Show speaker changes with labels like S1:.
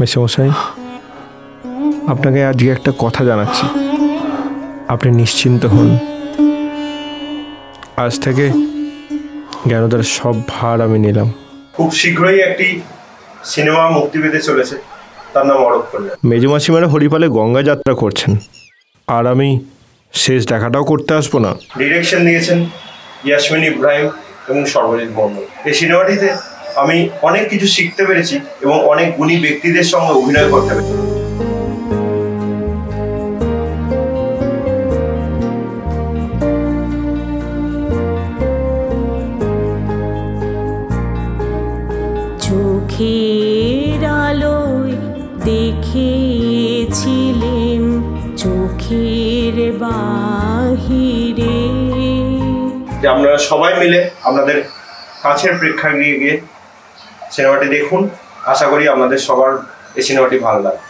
S1: মেসোমশাই, আপনাকে আজকে একটা কথা জানাচ্ছি। আপনি নিশ্চিন্ত হন। আজ থেকে জ্ঞানদার সব ভার আমি নিলাম।
S2: খুব শীঘ্রই একটি সিনেমা মুক্তি পেতে চলেছে, তার নাম অরব কন্যা।
S1: মেজমাসিমারা হরিপালে গঙ্গা যাত্রা করছেন, আর আমি শেষ দেখাটাও করতে আসবো না।
S2: ডিরেকশন দিয়েছেন ইয়াসমিন ইব্রাহিম এবং সর্বজিৎ বর্মন। এই সিনেমাটিতে আমি অনেক কিছু শিখতে পেরেছি এবং অনেক গুণী ব্যক্তিদের সঙ্গে অভিনয় করতে পেরেছি।
S3: চোখের আলোয় দেখেছিলেন চোখের বাহিরে।
S2: যে আপনারা সবাই মিলে আপনাদের কাছের প্রেক্ষাগৃহে গিয়ে সিনেমাটি দেখুন। আশা করি আপনাদের সবার এই সিনেমাটি ভালো লাগে।